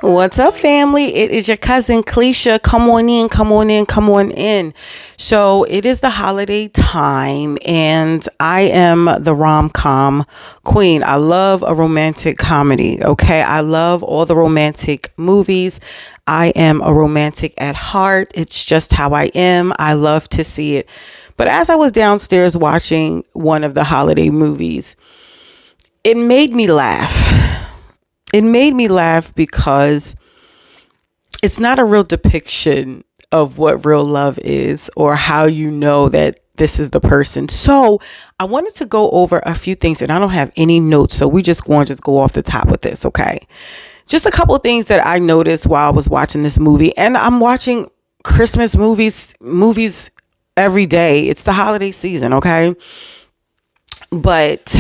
What's up, family? It is your cousin Cleisha. Come on in, come on in, come on in. So it is the holiday time, and I am the rom-com queen. I love a romantic comedy. Okay, I love all the romantic movies. I am a romantic at heart. It's just how I am. I love to see it. But as I was downstairs watching one of the holiday movies, it made me laugh. It made me laugh because it's not a real depiction of what real love is or how you know that this is the person. So I wanted to go over a few things, and I don't have any notes, so we just going to just go off the top with this, okay? Just a couple of things that I noticed while I was watching this movie, and I'm watching Christmas movies every day. It's the holiday season, okay? But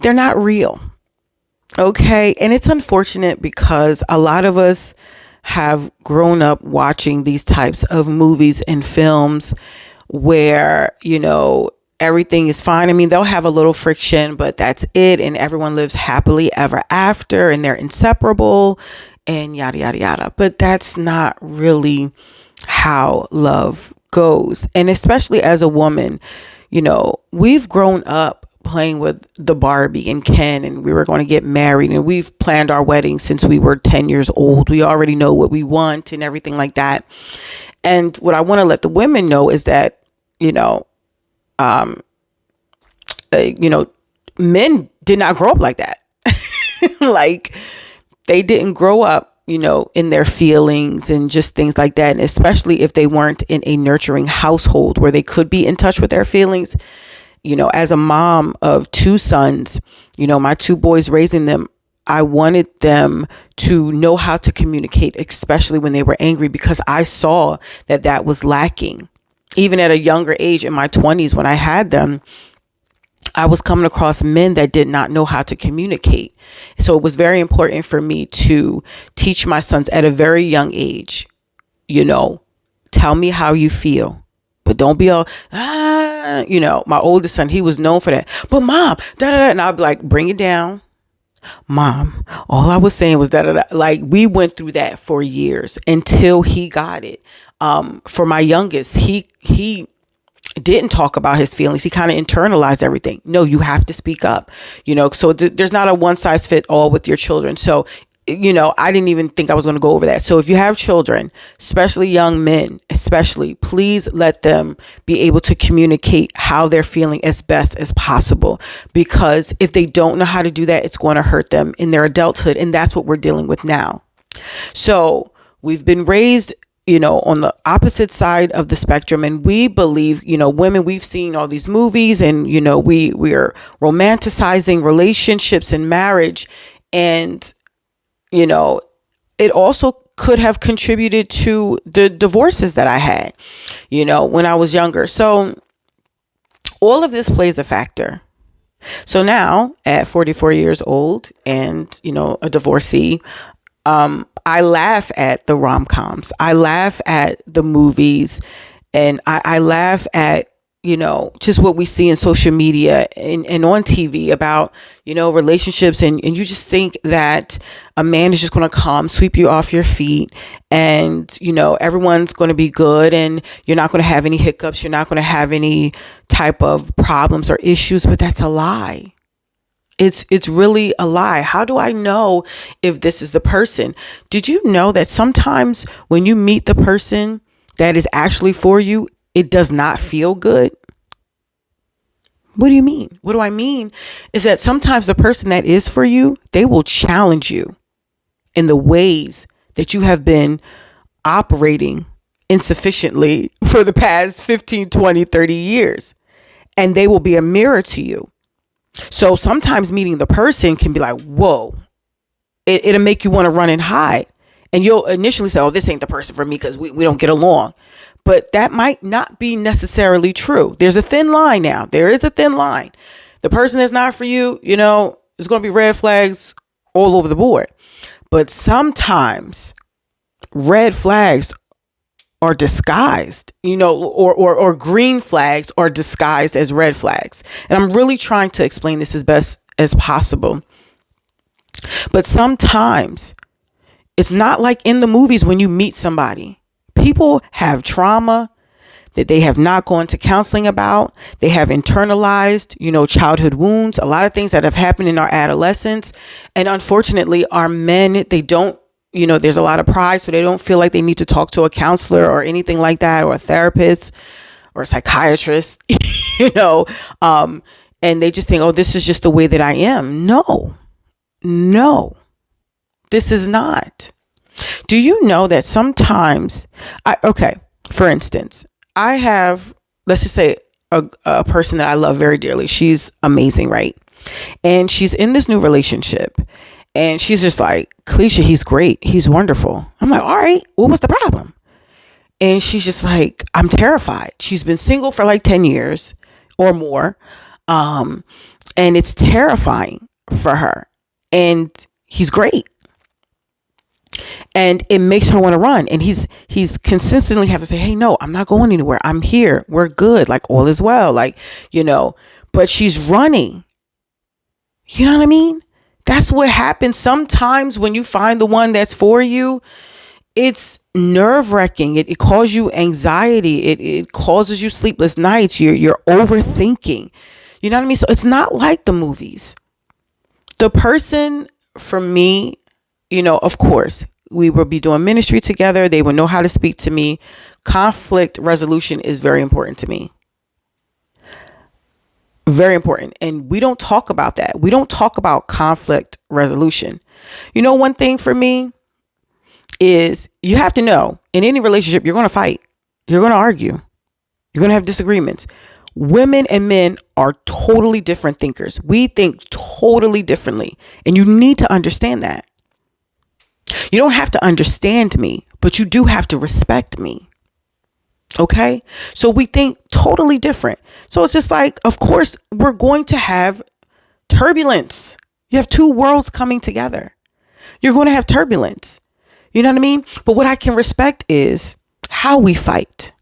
they're not real. Okay. And it's unfortunate because a lot of us have grown up watching these types of movies and films where, everything is fine. I mean, they'll have a little friction, but that's it. And everyone lives happily ever after and they're inseparable and yada, yada, yada. But that's not really how love goes. And especially as a woman, we've grown up playing with the Barbie and Ken, and we were going to get married, and we've planned our wedding since we were 10 years old. We already know what we want and everything like that. And what I want to let the women know is that, men did not grow up like that. Like, they didn't grow up, in their feelings and just things like that. And especially if they weren't in a nurturing household where they could be in touch with their feelings. As a mom of two sons, my two boys, raising them, I wanted them to know how to communicate, especially when they were angry, because I saw that that was lacking. Even at a younger age, in my 20s, when I had them, I was coming across men that did not know how to communicate. So it was very important for me to teach my sons at a very young age, tell me how you feel. But don't be all, my oldest son, he was known for that. But mom, da da da. And I'd be like, bring it down. Mom, all I was saying was da da da. Like, we went through that for years until he got it. For my youngest, he didn't talk about his feelings. He kind of internalized everything. No, you have to speak up, so there's not a one size fit all with your children. So I didn't even think I was going to go over that. So if you have children, especially young men, please let them be able to communicate how they're feeling as best as possible. Because if they don't know how to do that, it's going to hurt them in their adulthood. And that's what we're dealing with now. So we've been raised, on the opposite side of the spectrum. And we believe, women, we've seen all these movies and, we're romanticizing relationships and marriage. And it also could have contributed to the divorces that I had, when I was younger. So all of this plays a factor. So now at 44 years old and, a divorcee, I laugh at the rom-coms. I laugh at the movies, and I laugh at, just what we see in social media and on TV about, relationships. And you just think that a man is just going to come sweep you off your feet and, everyone's going to be good and you're not going to have any hiccups. You're not going to have any type of problems or issues, but that's a lie. It's really a lie. How do I know if this is the person? Did you know that sometimes when you meet the person that is actually for you, it does not feel good? What do you mean? What do I mean is that sometimes the person that is for you, they will challenge you in the ways that you have been operating insufficiently for the past 15, 20, 30 years. And they will be a mirror to you. So sometimes meeting the person can be like, whoa, it'll make you want to run and hide. And you'll initially say, oh, this ain't the person for me because we don't get along. But that might not be necessarily true. There's a thin line now. There is a thin line. The person that's not for you, there's going to be red flags all over the board. But sometimes red flags are disguised, or green flags are disguised as red flags. And I'm really trying to explain this as best as possible. But sometimes it's not like in the movies when you meet somebody. People have trauma that they have not gone to counseling about. They have internalized, childhood wounds, a lot of things that have happened in our adolescence. And unfortunately, our men, they don't, there's a lot of pride, so they don't feel like they need to talk to a counselor or anything like that, or a therapist or a psychiatrist, and they just think, oh, this is just the way that I am. No, this is not. Do you know that sometimes, for instance, I have, let's just say, a person that I love very dearly. She's amazing, right? And she's in this new relationship. And she's just like, Kelisha, he's great. He's wonderful. I'm like, all right, well, what's the problem? And she's just like, I'm terrified. She's been single for like 10 years or more. And it's terrifying for her. And he's great. And it makes her want to run. And he's consistently have to say, hey, no, I'm not going anywhere. I'm here. We're good. Like, all is well. Like, but she's running. You know what I mean? That's what happens sometimes when you find the one that's for you. It's nerve-wracking. It causes you anxiety. It causes you sleepless nights. You're overthinking. You know what I mean? So it's not like the movies. The person, for me, of course, we will be doing ministry together. They will know how to speak to me. Conflict resolution is very important to me. Very important. And we don't talk about that. We don't talk about conflict resolution. One thing for me is you have to know in any relationship, you're going to fight. You're going to argue. You're going to have disagreements. Women and men are totally different thinkers. We think totally differently. And you need to understand that. You don't have to understand me, but you do have to respect me. Okay? So we think totally different. So it's just like, of course, we're going to have turbulence. You have two worlds coming together. You're going to have turbulence. You know what I mean? But what I can respect is how we fight.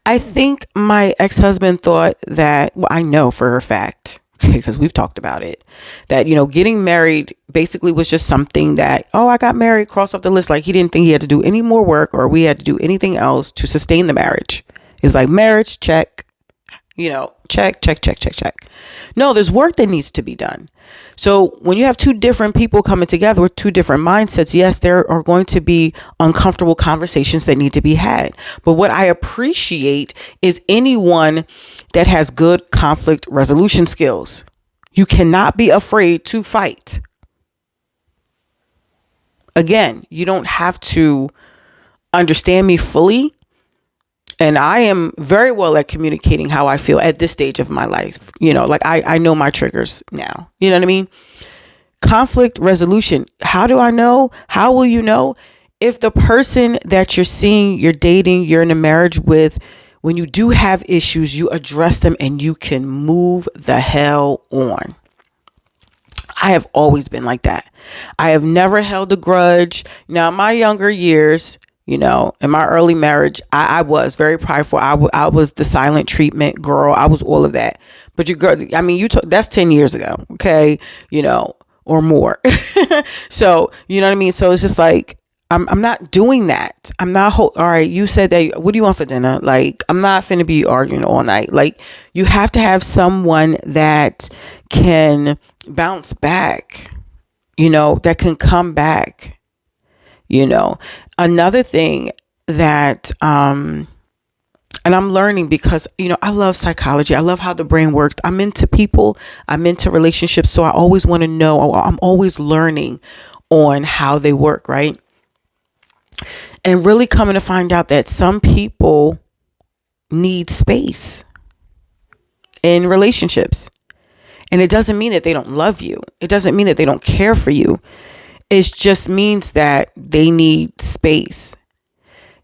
I think my ex-husband thought that, well, I know for a fact, because we've talked about it, that, getting married basically was just something that, I got married, crossed off the list. Like, he didn't think he had to do any more work or we had to do anything else to sustain the marriage. It was like marriage, check, check. No, there's work that needs to be done. So when you have two different people coming together with two different mindsets, yes, there are going to be uncomfortable conversations that need to be had. But what I appreciate is anyone that has good conflict resolution skills. You cannot be afraid to fight. Again, you don't have to understand me fully. And I am very well at communicating how I feel at this stage of my life. I know my triggers now. You know what I mean? Conflict resolution. How do I know? How will you know? If the person that you're seeing, you're dating, you're in a marriage with, when you do have issues, you address them and you can move the hell on. I have always been like that. I have never held a grudge. Now, in my younger years, in my early marriage, I was very prideful. I was the silent treatment girl. I was all of that. But that's 10 years ago. Okay. Or more. So, you know what I mean? So it's just like, I'm not doing that. I'm not, all right, you said that, what do you want for dinner? Like, I'm not finna be arguing all night. Like, you have to have someone that can bounce back, that can come back. Another thing that, and I'm learning because, I love psychology. I love how the brain works. I'm into people. I'm into relationships. So I always want to know, I'm always learning on how they work. Right. And really coming to find out that some people need space in relationships. And it doesn't mean that they don't love you. It doesn't mean that they don't care for you. It just means that they need space.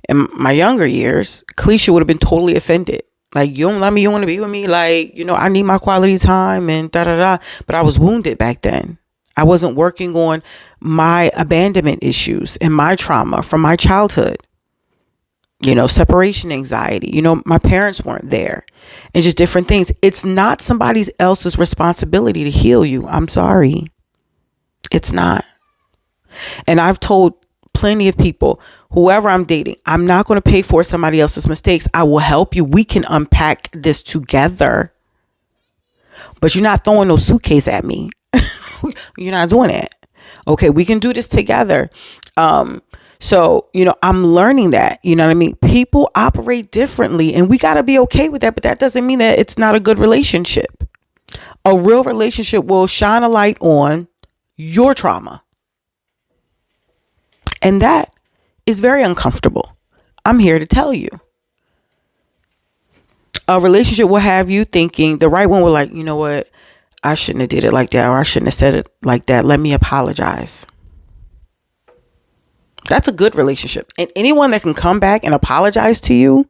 In my younger years, Kelisha would have been totally offended. Like, you don't love me, you want to be with me. Like, I need my quality time and da-da-da. But I was wounded back then. I wasn't working on my abandonment issues and my trauma from my childhood. separation anxiety. My parents weren't there, and just different things. It's not somebody else's responsibility to heal you. I'm sorry. It's not. And I've told plenty of people, whoever I'm dating, I'm not going to pay for somebody else's mistakes. I will help you. We can unpack this together. But you're not throwing no suitcase at me. You're not doing it. Okay, we can do this together. So, I'm learning that, you know what I mean? People operate differently, and we got to be okay with that. But that doesn't mean that it's not a good relationship. A real relationship will shine a light on your trauma. And that is very uncomfortable. I'm here to tell you. A relationship will have you thinking, the right one will like, you know what? I shouldn't have did it like that, or I shouldn't have said it like that. Let me apologize. That's a good relationship. And anyone that can come back and apologize to you,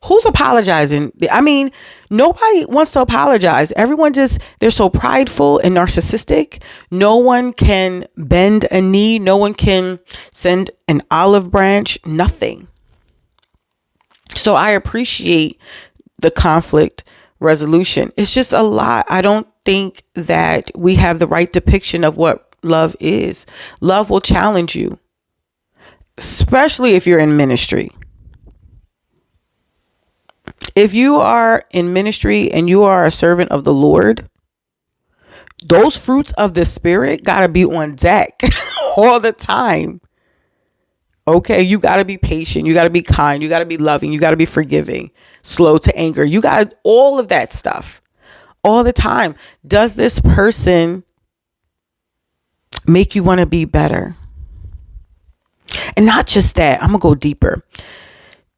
who's apologizing? I mean, nobody wants to apologize. Everyone they're so prideful and narcissistic. No one can bend a knee. No one can send an olive branch, nothing. So I appreciate the conflict resolution. It's just a lot. I don't think that we have the right depiction of what love is. Love will challenge you, especially if you're in ministry. If you are in ministry and you are a servant of the Lord, those fruits of the Spirit got to be on deck all the time. Okay, you got to be patient. You got to be kind. You got to be loving. You got to be forgiving, slow to anger. You got all of that stuff all the time. Does this person make you want to be better? And not just that, I'm going to go deeper.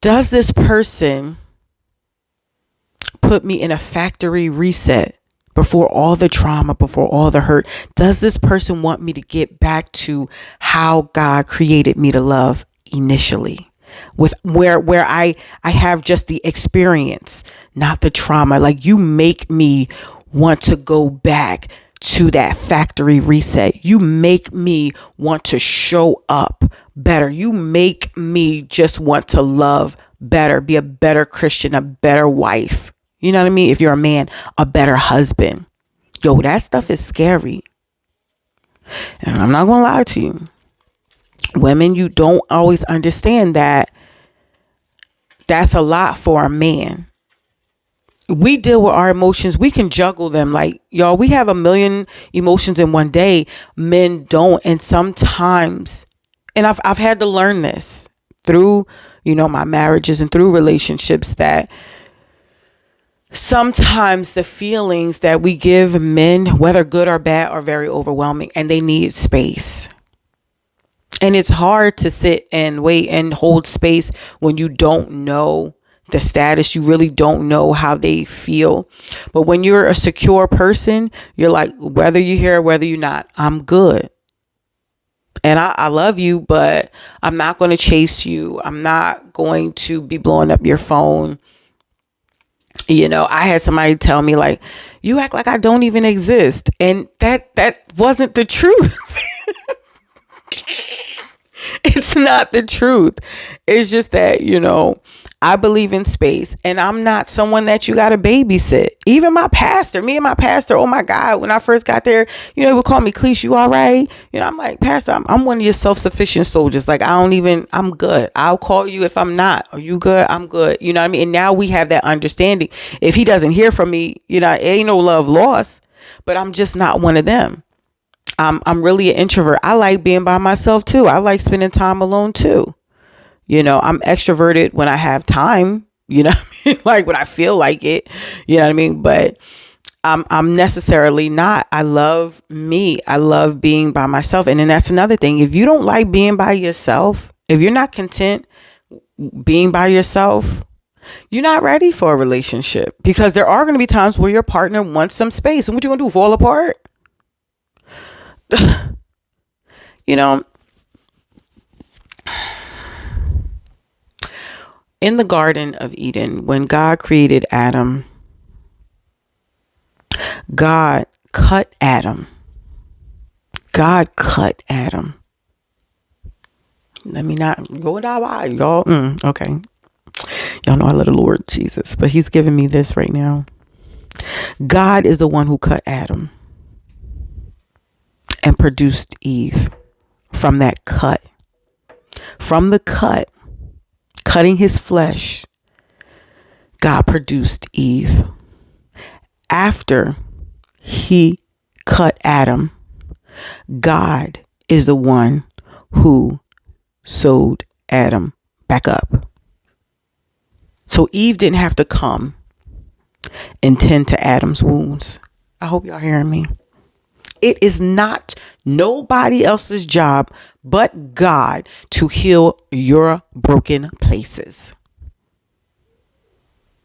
Does this person put me in a factory reset before all the trauma, before all the hurt? Does this person want me to get back to how God created me to love initially, with where I have just the experience, not the trauma? Like, you make me want to go back to that factory reset. You make me want to show up better. You make me just want to love better, be a better Christian, a better wife. You know what I mean? If you're a man, a better husband. Yo, that stuff is scary. And I'm not going to lie to you. Women, you don't always understand that that's a lot for a man. We deal with our emotions. We can juggle them. Like, y'all, we have a million emotions in one day. Men don't. And sometimes, and I've had to learn this through, my marriages and through relationships, that sometimes the feelings that we give men, whether good or bad, are very overwhelming, and they need space. And it's hard to sit and wait and hold space when you don't know the status. You really don't know how they feel. But when you're a secure person, you're like, whether you're here, whether you're not, I'm good. And I love you, but I'm not going to chase you. I'm not going to be blowing up your phone. I had somebody tell me, like, you act like I don't even exist. And that wasn't the truth. It's not the truth. It's just that, I believe in space, and I'm not someone that you got to babysit. Even me and my pastor, oh my God, when I first got there, he would call me Cleese, you all right? I'm like, Pastor, I'm one of your self-sufficient soldiers. Like, I'm good. I'll call you if I'm not. Are you good? I'm good. You know what I mean? And now we have that understanding. If he doesn't hear from me, ain't no love lost, but I'm just not one of them. I'm really an introvert. I like being by myself too. I like spending time alone too. I'm extroverted when I have time, like when I feel like it, you know what I mean? But I'm necessarily not. I love me. I love being by myself. And then that's another thing. If you don't like being by yourself, if you're not content being by yourself, you're not ready for a relationship, because there are going to be times where your partner wants some space. And what you going to do? Fall apart? In the Garden of Eden, when God created Adam, God cut Adam. Let me not go that way, y'all. Okay. Y'all know I love the Lord Jesus, but he's giving me this right now. God is the one who cut Adam and produced Eve. From that cut, from the cut, cutting his flesh, God produced Eve. After he cut Adam, God is the one who sewed Adam back up. So Eve didn't have to come and tend to Adam's wounds. I hope y'all hearing me. It is not nobody else's job but God to heal your broken places.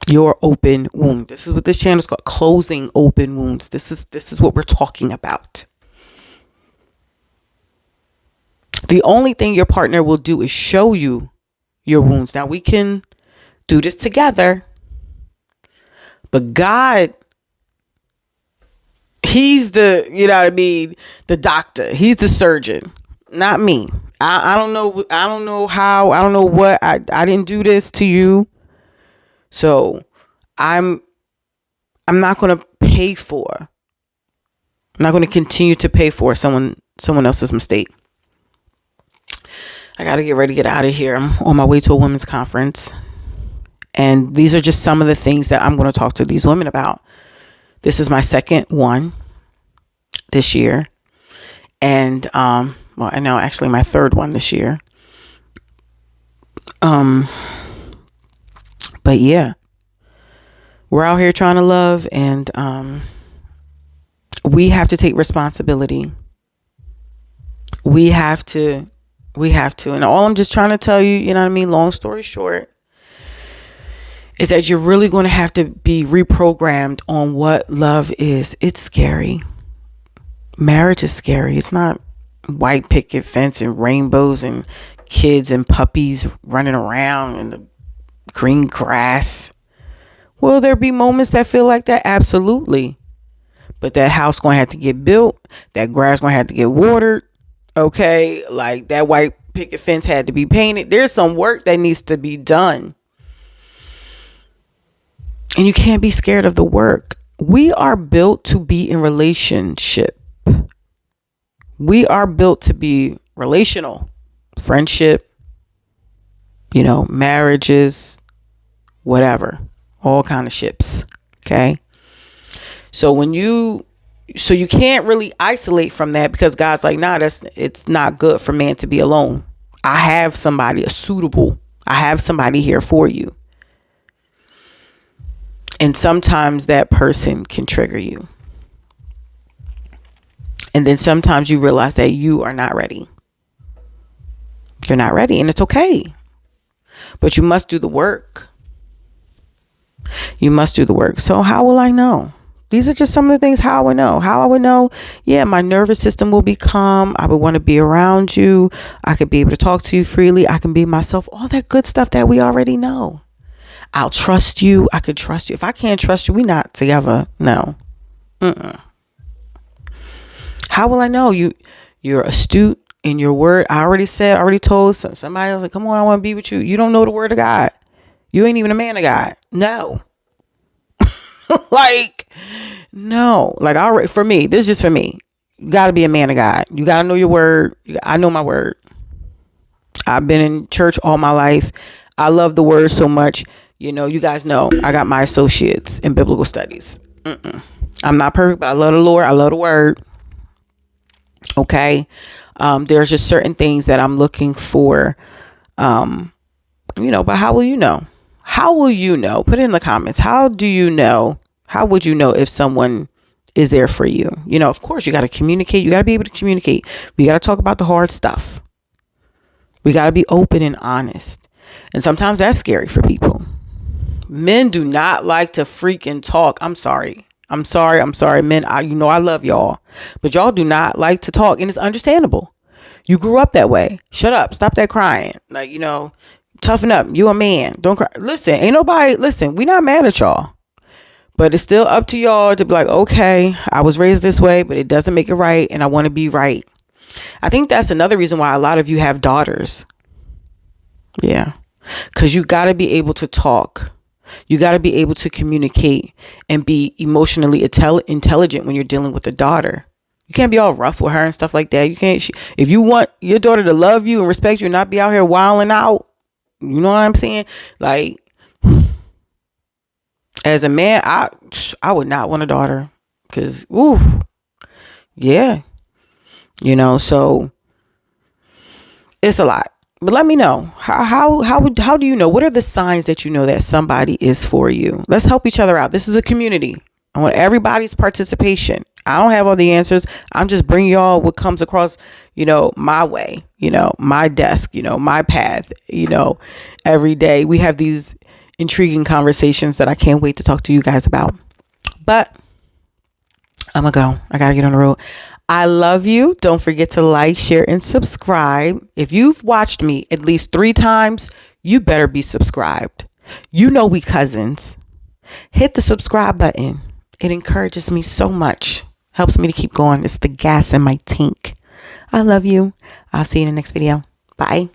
Your open wound. This is what this channel is called, closing open wounds. This is what we're talking about. The only thing your partner will do is show you your wounds. Now we can do this together, but God, he's the, you know what I mean, the doctor. He's the surgeon, not me. I don't know. I don't know how. I don't know what. I didn't do this to you. So I'm not going to pay for. I'm not going to continue to pay for someone else's mistake. I got to get ready to get out of here. I'm on my way to a women's conference. And these are just some of the things that I'm going to talk to these women about. This is my second one this year. And, well, I know actually my third one this year. But yeah, we're out here trying to love, and, we have to take responsibility. We have to, and all I'm just trying to tell you, you know what I mean? Long story short, is that you're really going to have to be reprogrammed on what love is. It's scary. Marriage is scary. It's not white picket fence and rainbows and kids and puppies running around in the green grass. Will there be moments that feel like that? Absolutely. But that house going to have to get built. That grass going to have to get watered. Okay. Like that white picket fence had to be painted. There's some work that needs to be done. And you can't be scared of the work. We are built to be in relationship. We are built to be relational. Friendship, marriages, whatever. All kind of ships. Okay. So you can't really isolate from that, because God's like, nah, it's not good for man to be alone. I have somebody I have somebody here for you. And sometimes that person can trigger you. And then sometimes you realize that you are not ready. You're not ready, and it's okay. But you must do the work. You must do the work. So how will I know? These are just some of the things how I would know. How I would know, yeah, my nervous system will be calm. I would want to be around you. I could be able to talk to you freely. I can be myself. All that good stuff that we already know. I'll trust you. I could trust you. If I can't trust you, we're not together. No. How will I know? You're astute in your word. I already told somebody else, like, come on, I want to be with you. You don't know the word of God. You ain't even a man of God. No. No. For me, this is just for me. You got to be a man of God. You got to know your word. I know my word. I've been in church all my life. I love the word so much. You guys know I got my associates in biblical studies. I'm not perfect, but I love the Lord. I love the word. Okay. There's just certain things that I'm looking for, but how will you know? How will you know? Put it in the comments. How do you know? How would you know if someone is there for you? Of course, you got to communicate. You got to be able to communicate. We got to talk about the hard stuff. We got to be open and honest. And sometimes that's scary for people. Men do not like to freaking talk. I'm sorry. Men, I love y'all, but y'all do not like to talk, and it's understandable. You grew up that way. Shut up. Stop that crying. Toughen up. You a man. Don't cry. Listen, we not mad at y'all, but it's still up to y'all to be like, okay, I was raised this way, but it doesn't make it right. And I want to be right. I think that's another reason why a lot of you have daughters. Yeah. Because you got to be able to talk. You got to be able to communicate and be emotionally intelligent when you're dealing with a daughter. You can't be all rough with her and stuff like that. You can't. If you want your daughter to love you and respect you and not be out here wilding out, you know what I'm saying? Like, as a man, I would not want a daughter. Because, ooh, yeah. So it's a lot. But let me know, how do you know? What are the signs that you know that somebody is for you? Let's help each other out. This is a community. I want everybody's participation. I don't have all the answers. I'm just bringing y'all what comes across, my way, my desk, my path, every day. We have these intriguing conversations that I can't wait to talk to you guys about. But I'm going to go. I got to get on the road. I love you. Don't forget to like, share, and subscribe. If you've watched me at least 3 times, you better be subscribed. We cousins. Hit the subscribe button. It encourages me so much. Helps me to keep going. It's the gas in my tank. I love you. I'll see you in the next video. Bye.